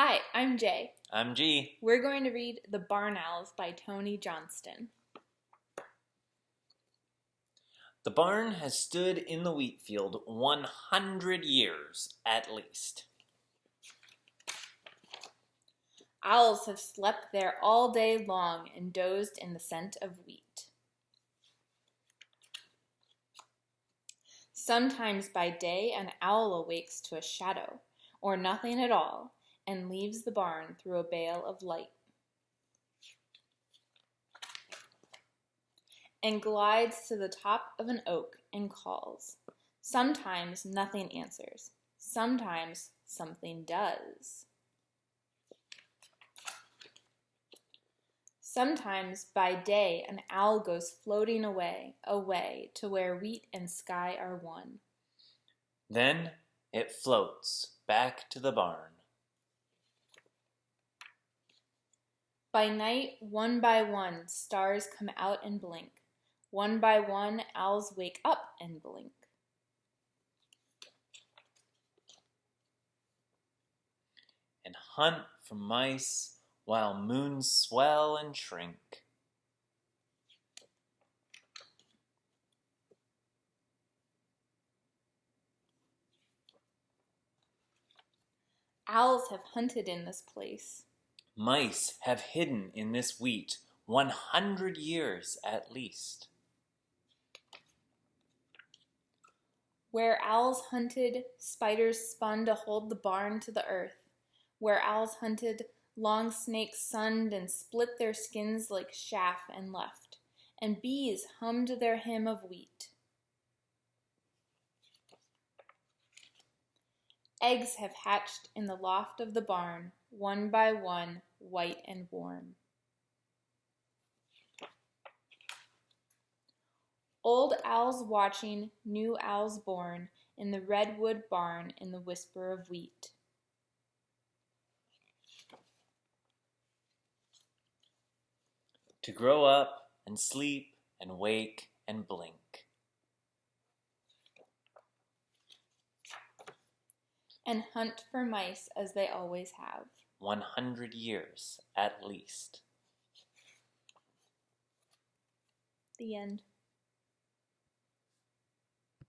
Hi, I'm Jay. I'm G. We're going to read The Barn Owls by Tony Johnston. The barn has stood in the wheat field 100 years at least. Owls have slept there all day long and dozed in the scent of wheat. Sometimes by day an owl awakes to a shadow, or nothing at all, and leaves the barn through a bale of light, and glides to the top of an oak and calls. Sometimes nothing answers. Sometimes something does. Sometimes by day an owl goes floating away to where wheat and sky are one. Then it floats back to the barn. By night, one by one, stars come out and blink. One by one, owls wake up and blink. And hunt for mice while moons swell and shrink. Owls have hunted in this place. Mice have hidden in this wheat 100 years at least. Where owls hunted, spiders spun to hold the barn to the earth. Where owls hunted, long snakes sunned and split their skins like chaff and left, and bees hummed their hymn of wheat. Eggs have hatched in the loft of the barn, one by one, white and warm. Old owls watching, new owls born, in the redwood barn in the whisper of wheat. To grow up and sleep and wake and blink. And hunt for mice as they always have. 100 years at least. The end.